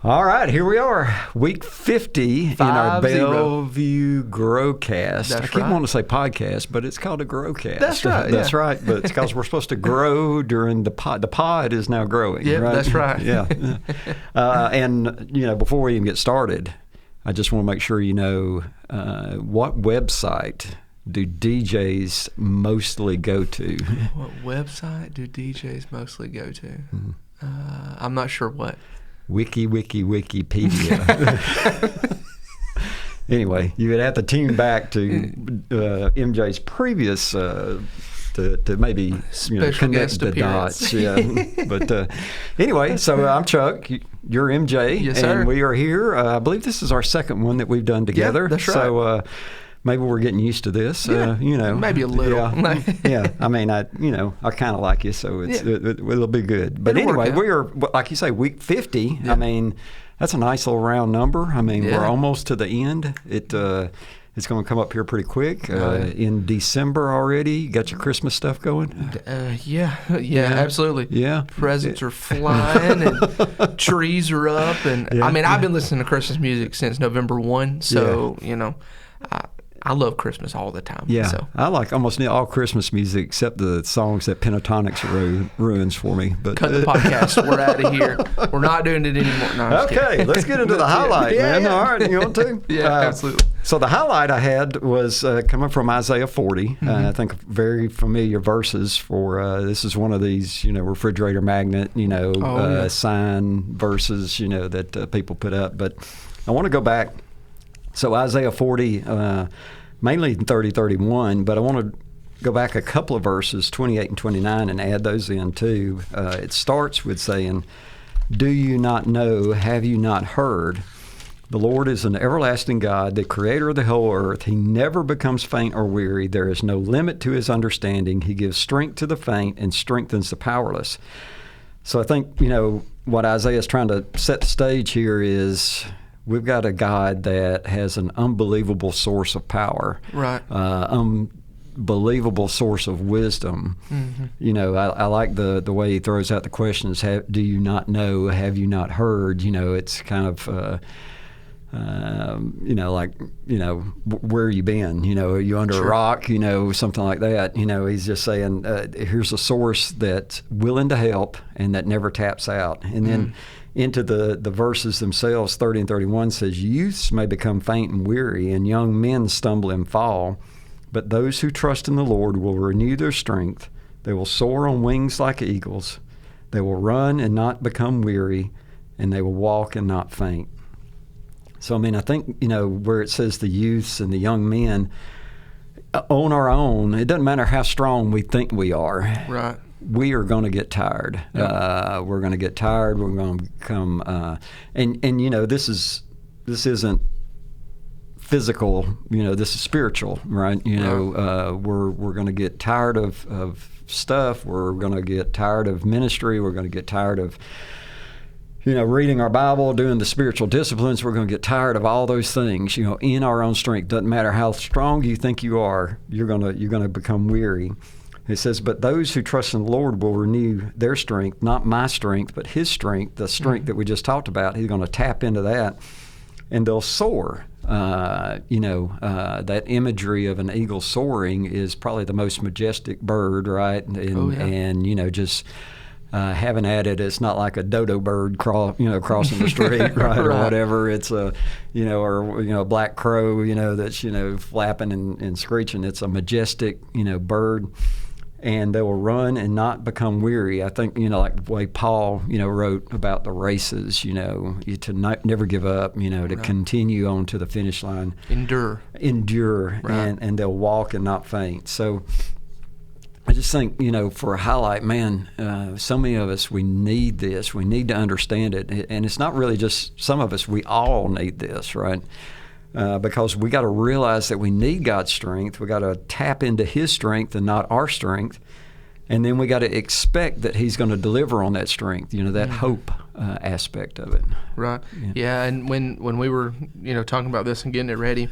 All right, here we are, week 50 in our Bellevue Growcast. That's I keep right. wanting to say podcast, but it's called a Growcast. That's right, That's yeah. right, but it's because we're supposed to grow during the pod. The pod is now growing, Yep, right? that's right. Yeah. And, before we even get started, I just want to make sure you know what website do DJs mostly go to? What website do DJs mostly go to? I'm not sure what. Wikipedia. Anyway, you would have to tune back to MJ's previous to maybe Special connect guest the appearance. dots. Yeah. But anyway, so I'm Chuck. You're MJ, Yes, and sir. we are here. I believe this is our second one that we've done together. that's right. So maybe we're getting used to this. Maybe a little. Yeah, yeah. I mean, I kind of like you, so it'll be good. But It'll work anyway, out. we are, like you say, week 50. Yeah. I mean, that's a nice little round number. I mean, Yeah. we're almost to the end. It's going to come up here pretty quick. In December already. You got your Christmas stuff going? Yeah, absolutely. Yeah. Presents are flying and trees are up. And Yeah. I mean, I've been listening to Christmas music since November 1. So, I love Christmas all the time. Yeah, So. I like almost all Christmas music except the songs that Pentatonics ruins for me. But Cut the podcast. We're out of here. We're not doing it anymore. No, I'm just Okay, kidding. let's get into the highlight, Yeah, man. yeah. All right, you want to? Yeah, absolutely. So the highlight I had was coming from Isaiah 40. I think very familiar verses for this is one of these, refrigerator magnet, sign verses, that people put up. But I want to go back. So Isaiah 40, mainly in 30, 31, but I want to go back a couple of verses, 28 and 29, and add those in too. It starts with saying, "Do you not know, have you not heard? The Lord is an everlasting God, the creator of the whole earth. He never becomes faint or weary. There is no limit to his understanding. He gives strength to the faint and strengthens the powerless." So I think, what Isaiah is trying to set the stage here is we've got a God that has an unbelievable source of power. Right. Unbelievable source of wisdom. Mm-hmm. I like the way he throws out the questions. Do you not know? Have you not heard? It's kind of, where you been? Are you under Sure. a rock? Something like that. He's just saying, here's a source that's willing to help and that never taps out. And then into the verses themselves, 30 and 31 says, "Youths may become faint and weary, and young men stumble and fall. But those who trust in the Lord will renew their strength. They will soar on wings like eagles. They will run and not become weary, and they will walk and not faint." So, I think, where it says the youths and the young men, on our own, it doesn't matter how strong we think we are. Right. We are going to get tired. Yep. We're going to get tired. We're going to become, this isn't physical. This is spiritual, right? We're going to get tired of stuff. We're going to get tired of ministry. We're going to get tired of reading our Bible, doing the spiritual disciplines. We're going to get tired of all those things. In our own strength. Doesn't matter how strong you think you are. You're going to become weary. It says, "But those who trust in the Lord will renew their strength, not my strength, but his strength," the strength that we just talked about. He's going to tap into that, and they'll soar. That imagery of an eagle soaring is probably the most majestic bird, right? And just having at it, it's not like a dodo bird crossing the street, right, or whatever. It's a black crow, that's flapping and screeching. It's a majestic bird. And they will run and not become weary. I think, like the way Paul, wrote about the races, to never give up, to continue on to the finish line. Endure. Right. And they'll walk and not faint. So I just think, for a highlight, man, so many of us, we need this. We need to understand it. And it's not really just some of us. We all need this, right? Because we got to realize that we need God's strength. We got to tap into his strength and not our strength. And then we got to expect that he's going to deliver on that strength, that hope aspect of it. Right. Yeah. And when we were, talking about this and getting it ready,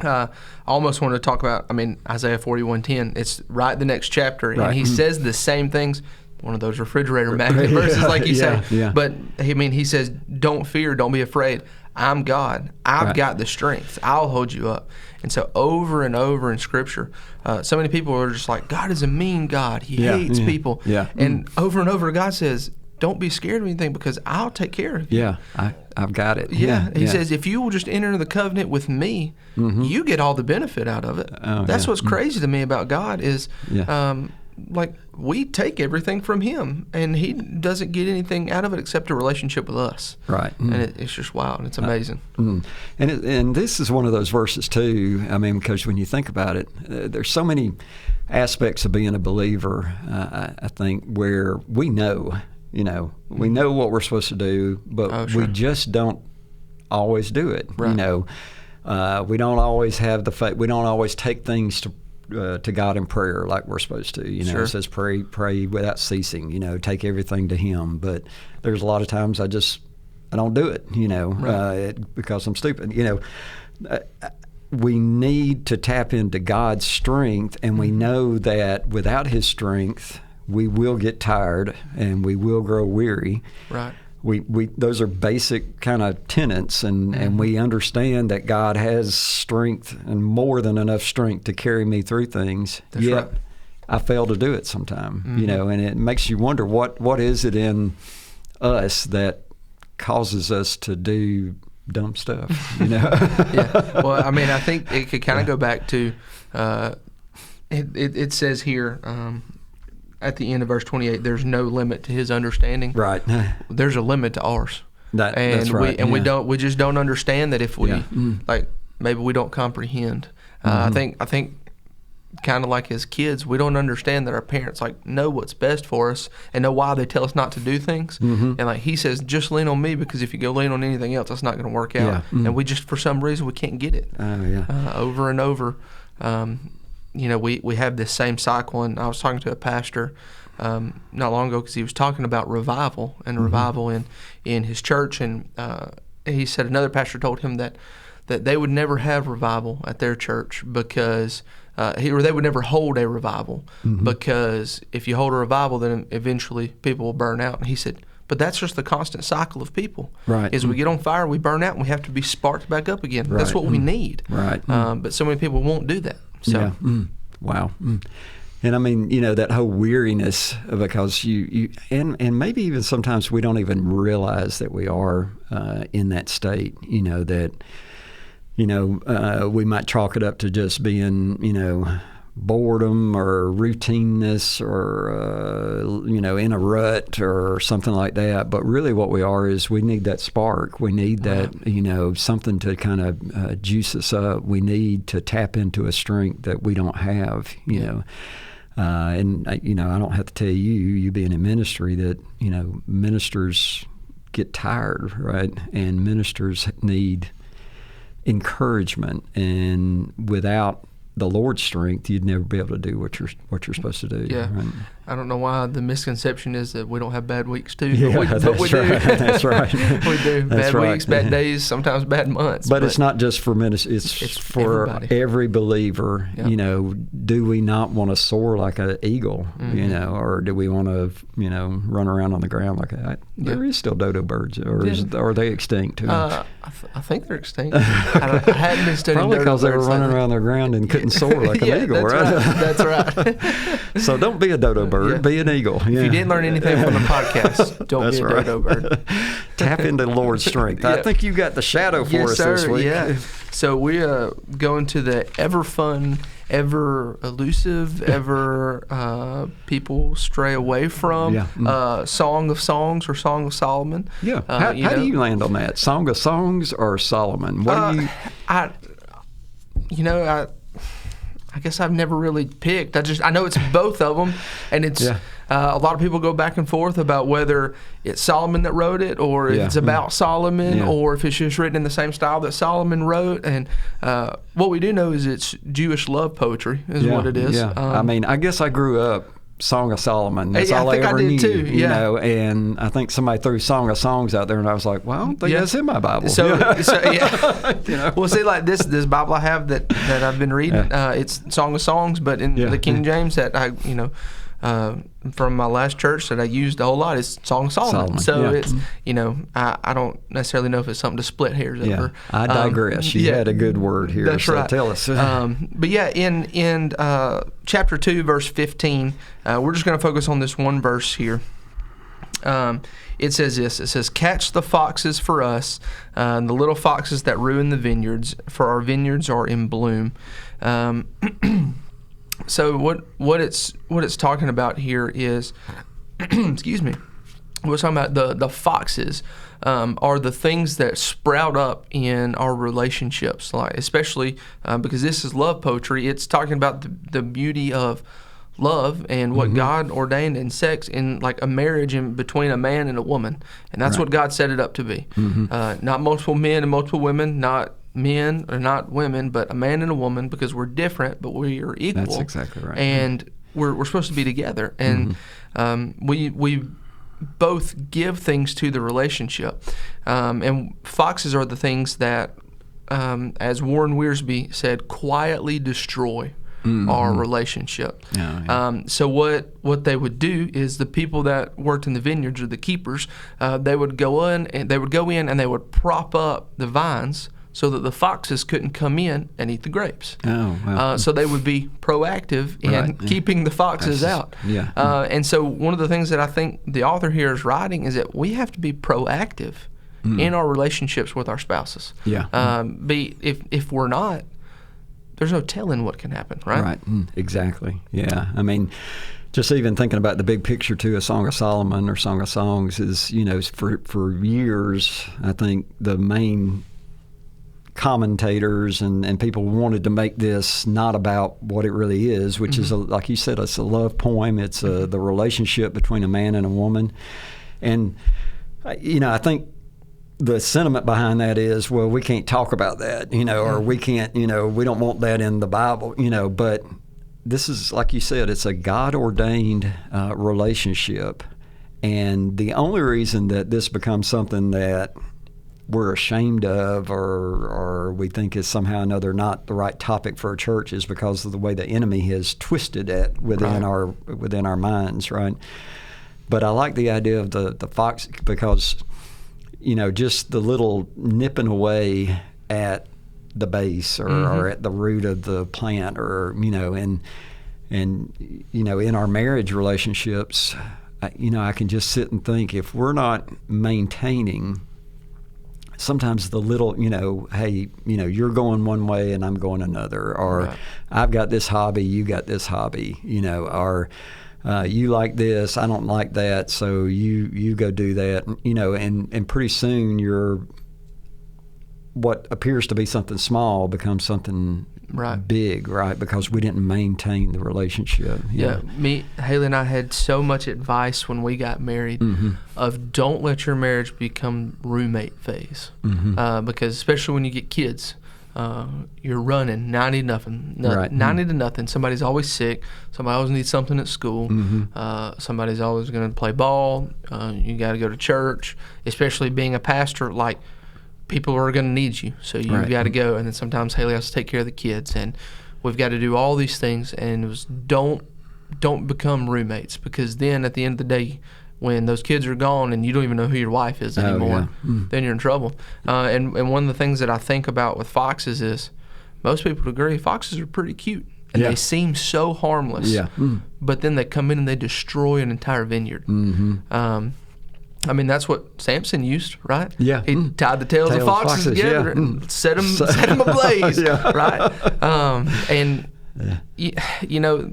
I almost wanted to talk about, Isaiah 41:10. It's right the next chapter. Right. And he says the same things one of those refrigerator magnet verses, like you say. Yeah. But he says, "Don't fear, don't be afraid. I'm God. I've got the strength. I'll hold you up." And so over and over in Scripture, so many people are just like, God is a mean God. He hates people. Yeah. And over, God says, don't be scared of anything because I'll take care of you. Yeah, I've got it. Yeah. He says, if you will just enter the covenant with me, you get all the benefit out of it. That's what's crazy to me about God is, like, we take everything from him, and he doesn't get anything out of it except a relationship with us. Right. And it's just wild. It's amazing. And this is one of those verses, too, I mean, because when you think about it, there's so many aspects of being a believer, I think, where we know what we're supposed to do, but we just don't always do it. Right. We don't always have the faith. We don't always take things to God in prayer like we're supposed to. It says pray without ceasing. Take everything to Him. But there's a lot of times I don't do it. Because I'm stupid. We need to tap into God's strength, and we know that without His strength, we will get tired and we will grow weary. Right. We those are basic kind of tenets, and we understand that God has strength and more than enough strength to carry me through things. That's yet right. I fail to do it sometime, and it makes you wonder what is it in us that causes us to do dumb stuff, Yeah. Well, I mean, I think it could kind of go back to, it says here, at the end of verse 28, there's no limit to his understanding. Right. There's a limit to ours. That's right. We just don't understand that if we like maybe we don't comprehend. I think kind of like as kids, we don't understand that our parents like know what's best for us and know why they tell us not to do things. And like he says, just lean on me, because if you go lean on anything else, that's not going to work out. And we just, for some reason, we can't get it. Over and over. We have this same cycle, and I was talking to a pastor not long ago because he was talking about revival and revival in his church, and he said another pastor told him that they would never have revival at their church because they would never hold a revival because if you hold a revival, then eventually people will burn out. And he said, but that's just the constant cycle of people. Right. Is we get on fire, we burn out, and we have to be sparked back up again. Right. That's what we need. Right. But so many people won't do that. So. Wow. And I mean, that whole weariness, because you and maybe even sometimes we don't even realize that we are in that state, that, we might chalk it up to just being, boredom or routineness or, in a rut or something like that. But really what we are is we need that spark. We need that, something to kind of juice us up. We need to tap into a strength that we don't have, and, I don't have to tell you being in ministry that, ministers get tired, right? And ministers need encouragement, and without the Lord's strength, you'd never be able to do what you're supposed to do. Yeah, right? I don't know why the misconception is that we don't have bad weeks too. But we do. That's right. We do. Bad weeks, bad days, sometimes bad months. But it's not just for ministry. It's for everybody. Every believer. Yep. Do we not want to soar like an eagle? Or do we want to run around on the ground like that? There is still dodo birds, or are they extinct? I think they're extinct. I hadn't been studying probably because they were running around the ground and couldn't soar like an eagle, right? That's right. So don't be a dodo bird. Be an eagle. If you didn't learn anything from the podcast, don't be a dodo bird. Tap into the Lord's strength. I think you got the shadow for us this week. Yeah. So we go into the ever fun, ever elusive, ever people stray away from Song of Songs or Song of Solomon. Yeah. How do you land on that? Song of Songs or Solomon? What do you? I guess I've never really picked. I know it's both of them, and it's a lot of people go back and forth about whether it's Solomon that wrote it, or if it's about Solomon, or if it's just written in the same style that Solomon wrote. And what we do know is it's Jewish love poetry, is what it is. Yeah. I guess I grew up Song of Solomon. That's all I ever knew. Too. And I think somebody threw Song of Songs out there, and I was like, well, I don't think that's in my Bible. Well, see, like this Bible I have that I've been reading, it's Song of Songs, but in the King James that I from my last church that I used a whole lot is Song of Solomon. So it's, I don't necessarily know if it's something to split hairs over. I digress. You had a good word here. That's right. Tell us. But yeah, in chapter 2, verse 15, we're just going to focus on this one verse here. It says this. It says, "Catch the foxes for us, the little foxes that ruin the vineyards, for our vineyards are in bloom." So what it's talking about here is, excuse me, we're talking about the foxes are the things that sprout up in our relationships, like especially because this is love poetry. It's talking about the beauty of love and what God ordained in sex, in like a marriage in between a man and a woman, and that's what God set it up to be. Not multiple men and multiple women, not men or not women, but a man and a woman, because we're different, but we are equal. That's exactly right. And we're supposed to be together, and we both give things to the relationship. And foxes are the things that, as Warren Wiersbe said, quietly destroy our relationship. So what they would do is the people that worked in the vineyards, or the keepers, they would go in and they would prop up the vines so that the foxes couldn't come in and eat the grapes. So they would be proactive in keeping the foxes out. And so one of the things that I think the author here is writing is that we have to be proactive in our relationships with our spouses. If we're not, there's no telling what can happen, right? Right, exactly. Yeah, I mean, just even thinking about the big picture too, a Song of Solomon or Song of Songs is, for years, I think the main commentators and people wanted to make this not about what it really is, which is, like you said, it's a love poem. It's the relationship between a man and a woman. And, I think the sentiment behind that is, well, we can't talk about that, or we can't, we don't want that in the Bible, but this is, like you said, it's a God-ordained relationship. And the only reason that this becomes something that we're ashamed of or we think is somehow or another not the right topic for a church is because of the way the enemy has twisted it within our minds, right? But I like the idea of the fox because, just the little nipping away at the base or at the root of the plant, or and in our marriage relationships, I can just sit and think, if we're not maintaining sometimes the little, hey, you're going one way and I'm going another, or I've got this hobby, you got this hobby, or you like this, I don't like that, so you go do that, and pretty soon what appears to be something small becomes something big, right? Because we didn't maintain the relationship. Haley and I had so much advice when we got married of don't let your marriage become roommate phase, because especially when you get kids, you're running 90 to nothing. Somebody's always sick. Somebody always needs something at school. Somebody's always going to play ball. You got to go to church, especially being a pastor. Like, people are going to need you, so you've got to go. And then sometimes Haley has to take care of the kids, and we've got to do all these things. And it was don't become roommates, because then at the end of the day, when those kids are gone and you don't even know who your wife is anymore, then you're in trouble. And one of the things that I think about with foxes is most people agree foxes are pretty cute, and they seem so harmless. But then they come in and they destroy an entire vineyard. I mean, that's what Samson used, right? Yeah. He tied the tails of foxes together and set them ablaze, right?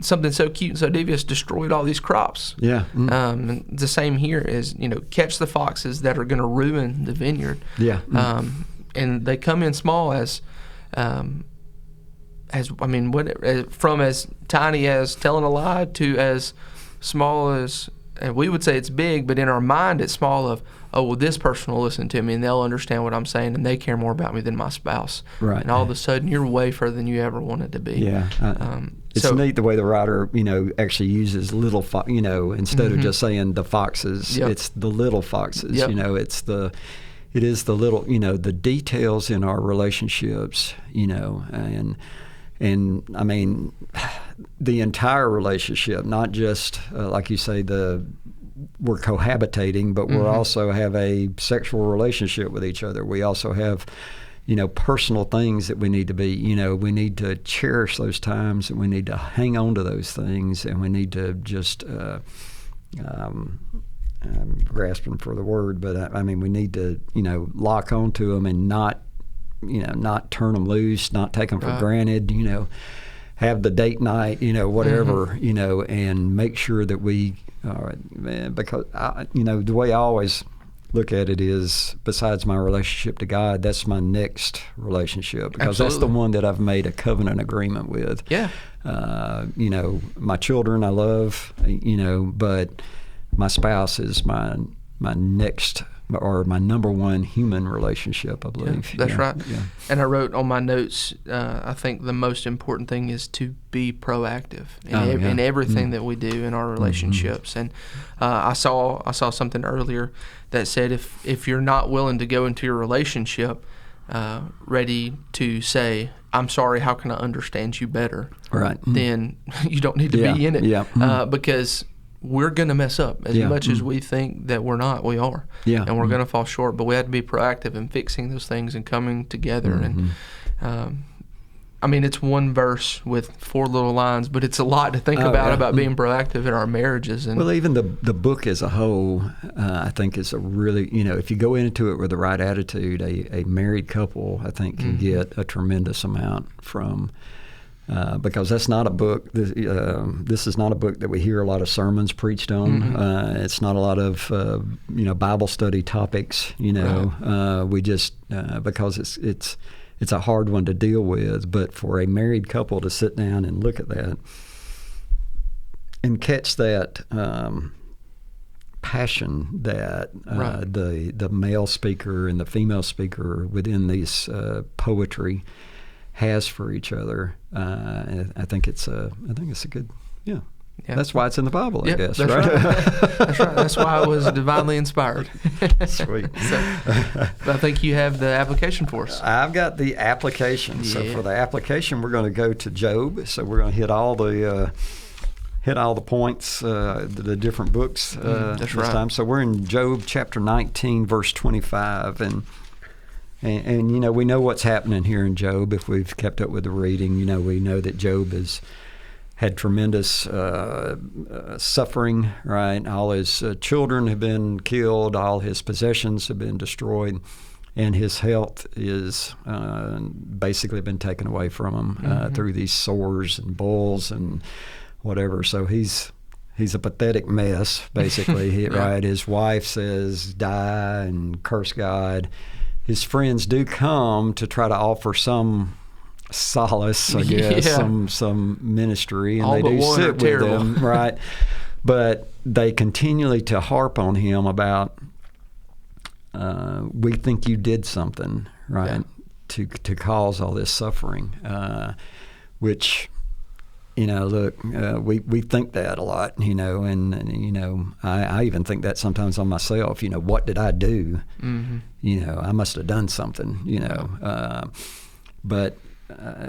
Something so cute and so devious destroyed all these crops. And the same here is, catch the foxes that are going to ruin the vineyard. And they come in small from as tiny as telling a lie to as small as, and we would say it's big, but in our mind it's small of, oh, well, this person will listen to me and they'll understand what I'm saying and they care more about me than my spouse. Right. And all of a sudden you're way further than you ever wanted to be. It's neat the way the writer, actually uses little, instead of just saying the foxes, it's the little foxes. It is the little, the details in our relationships, and I mean, the entire relationship, not just like you say, we're cohabitating, but we also have a sexual relationship with each other. We also have, personal things that we need to be, we need to cherish those times, and we need to hang on to those things, and we need to just, I'm grasping for the word, but we need to, lock onto them and not turn them loose, not take them for granted, have the date night, whatever, and make sure that we, because, the way I always look at it is, besides my relationship to God, that's my next relationship, because that's the one that I've made a covenant agreement with. Yeah. My children I love, but my spouse is my next, or my number one human relationship, I believe. Yeah, that's right. Yeah. And I wrote on my notes, I think the most important thing is to be proactive in everything that we do in our relationships. And I saw something earlier that said if you're not willing to go into your relationship ready to say, I'm sorry, how can I understand you better? Right. Then you don't need to be in it. Yeah. Because we're going to mess up as much as we think that we're not. We are. Yeah. And we're going to fall short. But we have to be proactive in fixing those things and coming together. And it's one verse with 4 little lines, but it's a lot to think about being proactive in our marriages. And even the book as a whole, I think is a really, if you go into it with the right attitude, a married couple, I think, can get a tremendous amount from. Because that's not a book. This is not a book that we hear a lot of sermons preached on. It's not a lot of Bible study topics. We just because it's a hard one to deal with. But for a married couple to sit down and look at that and catch that passion that the male speaker and the female speaker within these poetry has for each other, I think it's a good, yeah. That's why it's in the Bible, I guess, that's right? That's right. That's why I was divinely inspired. Sweet. I think you have the application for us. I've got the application. Yeah. So for the application, we're going to go to Job. So we're going to hit all the points, the different books this time. So we're in Job chapter 19, verse 25, and we know what's happening here in Job. If we've kept up with the reading, we know that Job has had tremendous suffering, right? All his children have been killed, all his possessions have been destroyed, and his health is basically been taken away from him through these sores and boils and whatever. So he's a pathetic mess, basically, right? His wife says, die and curse God. His friends do come to try to offer some solace, I guess, some ministry, and they do sit with him, right? But they continually to harp on him about, we think you did something, right, to cause all this suffering, which, look, we think that a lot, and I even think that sometimes on myself, what did I do? I must have done something, but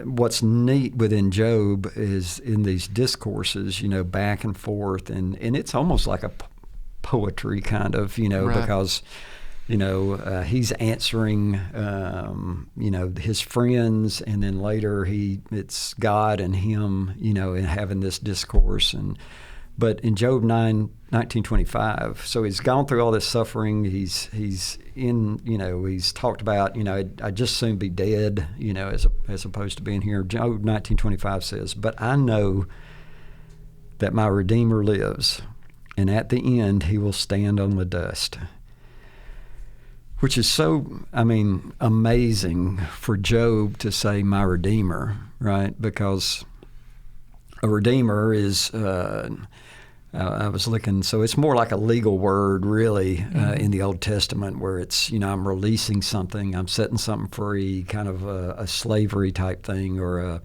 what's neat within Job is in these discourses, back and forth, and it's almost like a poetry kind of, because he's answering, his friends, and then later it's God and him, and having this discourse. But in Job 19:25, so he's gone through all this suffering. He's in, he's talked about, I'd just soon be dead, as opposed to being here. Job 19:25 says, "But I know that my Redeemer lives, and at the end he will stand on the dust." Which is so, amazing for Job to say, my Redeemer, right? Because a Redeemer is, I was looking, so it's more like a legal word, really, in the Old Testament, where it's, I'm releasing something, I'm setting something free, kind of a slavery type thing, or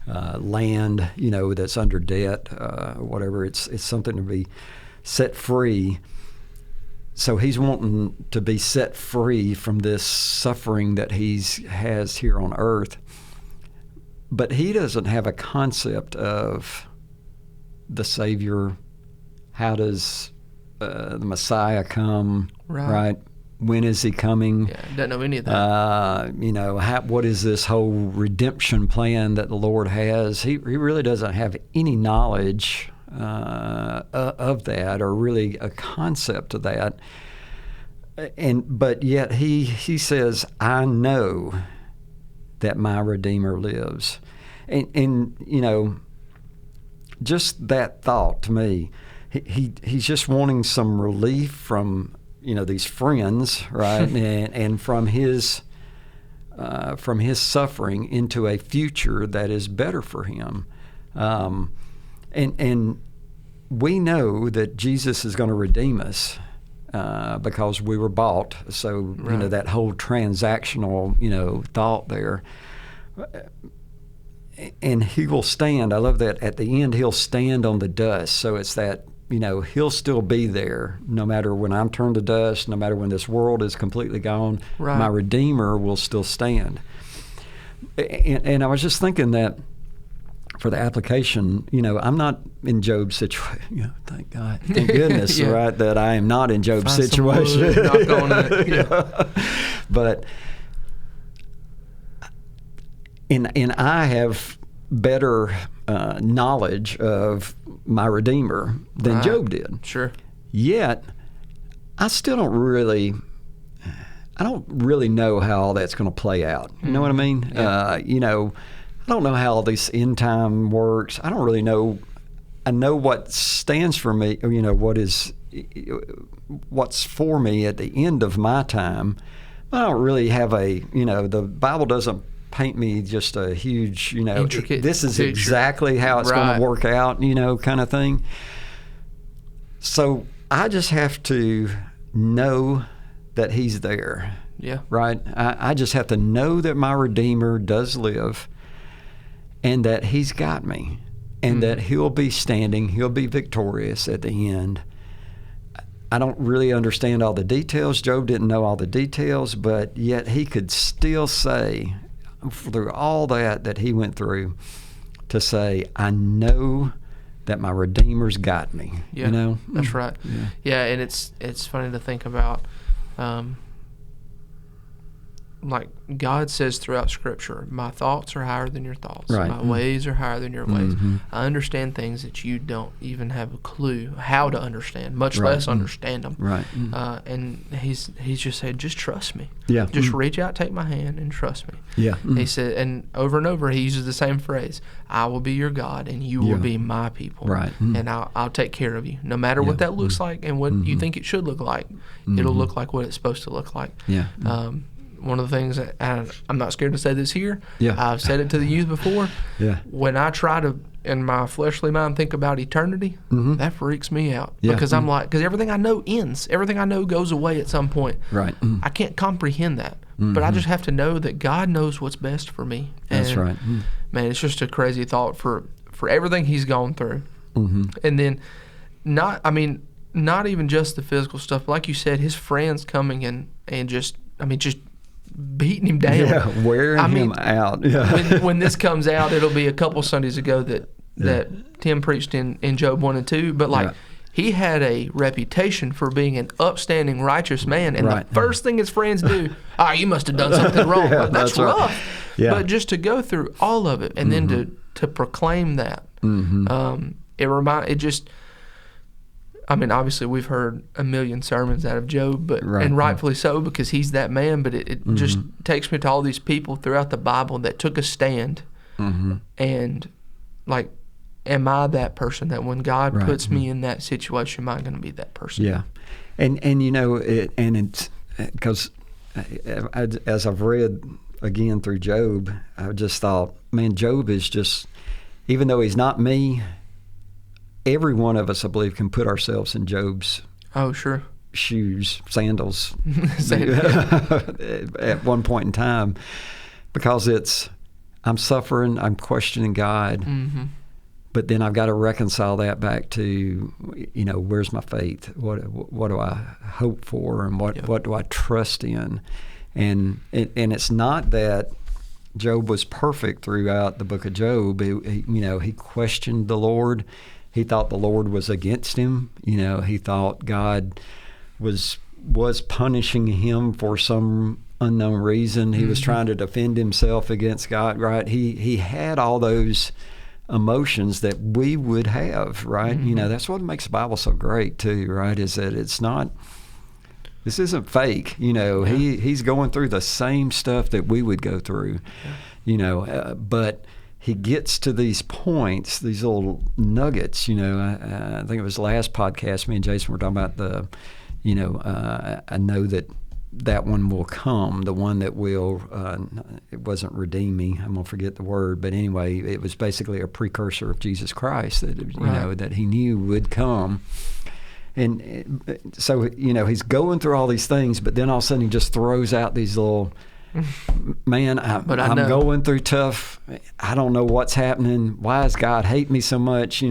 a land, that's under debt, whatever. It's something to be set free. So he's wanting to be set free from this suffering that he has here on earth. but he doesn't have a concept of the Savior. How does the Messiah come? Right? When is he coming? Yeah, doesn't know any of that. What is this whole redemption plan that the Lord has? He really doesn't have any knowledge of that, or really a concept of that. But yet he says, "I know that my Redeemer lives," and just that thought to me, he's just wanting some relief from these friends, right, and from his suffering into a future that is better for him, and we know that Jesus is going to redeem us because we were bought. So that whole transactional thought there, and he will stand. I love that at the end he'll stand on the dust. So it's that. He'll still be there no matter when I'm turned to dust, no matter when this world is completely gone. Right. My Redeemer will still stand. And I was just thinking that for the application, I'm not in Job's situation. Thank God. Thank goodness, right, that I am not in Job's situation. Wood, knock on it. Yeah. But, and I have better knowledge of my Redeemer than Job did. Sure. Yet, I don't really know how all that's going to play out. You know what I mean? Yeah. I don't know how this end time works. I don't really know. I know what stands for me, what's for me at the end of my time. I don't really have the Bible doesn't paint me just a huge, intricate this is picture. Exactly how it's going to work out, kind of thing. So I just have to know that he's there. Yeah. Right? I just have to know that my Redeemer does live and that he's got me and that he'll be standing, he'll be victorious at the end. I don't really understand all the details. Job didn't know all the details, but yet he could still say, through all that he went through, to say, I know that my Redeemer's got me. Yeah, that's right. Yeah, and it's funny to think about, like God says throughout Scripture, my thoughts are higher than your thoughts. Right. My ways are higher than your ways. I understand things that you don't even have a clue how to understand, much less understand them. Right. And he's just said, just trust me. Yeah. Just reach out, take my hand, and trust me. Yeah. He said, and over, he uses the same phrase, I will be your God, and you will be my people. Right. And I'll take care of you. No matter what that looks like and what you think it should look like, it'll look like what it's supposed to look like. Yeah. One of the things that I'm not scared to say this here. Yeah. I've said it to the youth before. Yeah. When I try to, in my fleshly mind, think about eternity, that freaks me out. Yeah. Because I'm like, because everything I know ends. Everything I know goes away at some point. Right. I can't comprehend that. But I just have to know that God knows what's best for me. And, that's right. Man, it's just a crazy thought for everything he's gone through. And then not even just the physical stuff. Like you said, his friends coming and just beating him down. Yeah, wearing him out. Yeah. when this comes out, it'll be a couple Sundays ago that Tim preached in Job 1 and 2. But he had a reputation for being an upstanding, righteous man. And the first thing his friends do, you must have done something wrong. That's rough. Right. Yeah. But just to go through all of it and then to proclaim that, obviously we've heard a million sermons out of Job, and rightfully so, because he's that man, but it just takes me to all these people throughout the Bible that took a stand and am I that person that when God puts me in that situation, am I going to be that person? Yeah. And it's because as I've read again through Job, I just thought, man, Job is just, even though he's not me, every one of us, I believe, can put ourselves in Job's shoes, sandals, at one point in time, because I'm suffering, I'm questioning God, but then I've got to reconcile that back to, where's my faith? What do I hope for, and what do I trust in? And it's not that Job was perfect throughout the book of Job. He questioned the Lord. He thought the Lord was against him. He thought God was punishing him for some unknown reason. He was trying to defend himself against God, right? He had all those emotions that we would have, right? That's what makes the Bible so great too, right? Is that this isn't fake. He's going through the same stuff that we would go through, but he gets to these points, these little nuggets. I think it was the last podcast, me and Jason were talking about I know that one will come, the one that will, it wasn't redeem me, I'm going to forget the word, but anyway, it was basically a precursor of Jesus Christ that, that he knew would come. And so, he's going through all these things, but then all of a sudden he just throws out these little, man, I'm going through tough. I don't know what's happening. Why does God hate me so much?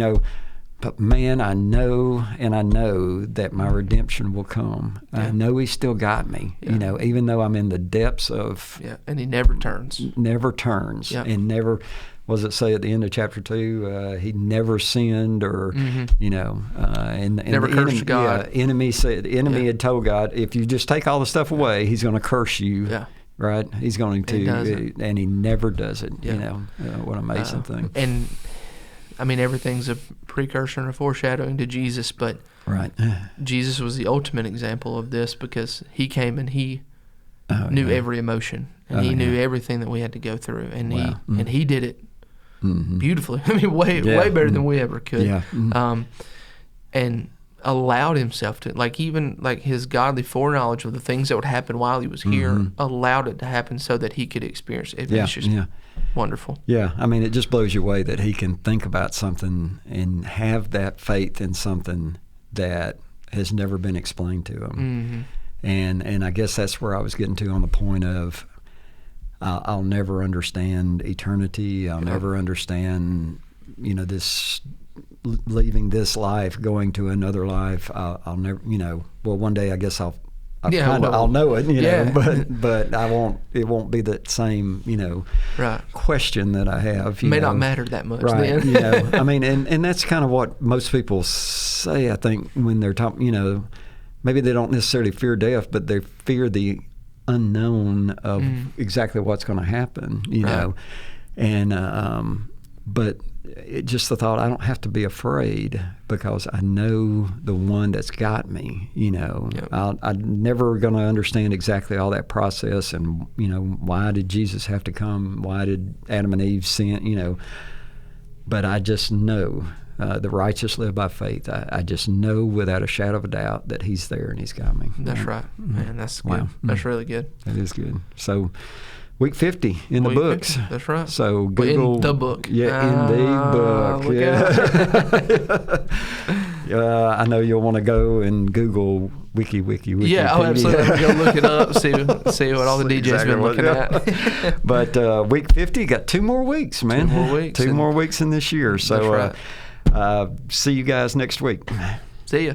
But man, I know that my redemption will come. Yeah. I know He's still got me, even though I'm in the depths of... Yeah, and He never turns. Never turns. Yep. And never, what does it say at the end of chapter 2? He never sinned or, and never cursed God. Yeah, the enemy had told God, if you just take all the stuff away, He's going to curse you. Yeah. Right? He's going to, and He never does it. Yeah. What an amazing thing. And I mean, everything's a precursor and a foreshadowing to Jesus, but Jesus was the ultimate example of this because He came and He knew every emotion, and He knew everything that we had to go through, and He did it beautifully. I mean, way better than we ever could. Yeah. And allowed Himself to, even His godly foreknowledge of the things that would happen while He was here, allowed it to happen so that He could experience it. It's just wonderful. Yeah, I mean, it just blows you away that He can think about something and have that faith in something that has never been explained to him. And I guess that's where I was getting to on the point of I'll never understand eternity. I'll never understand, this leaving this life, going to another life. I'll never, one day I guess I'll know it, but I won't. It won't be the same, question that I have. It may not matter that much. Right. Then. I mean, and that's kind of what most people say. I think when they're talking, maybe they don't necessarily fear death, but they fear the unknown of exactly what's going to happen. And but it just the thought, I don't have to be afraid because I know the one that's got me. I'm never going to understand exactly all that process and, why did Jesus have to come? Why did Adam and Eve sin? But I just know the righteous live by faith. I just know without a shadow of a doubt that He's there and He's got me. That's right. Man, that's good. Wow. That's really good. That is good. So week 50 in the books. 50. That's right. So Google. In the book. Yeah, in the book. Yeah. I know you'll want to go and Google wiki. Yeah, I'll absolutely go look it up, see what all the DJs been looking at. But week 50, got 2 more weeks, man. 2 more weeks. 2 more weeks in this year. So that's right. See you guys next week. See ya.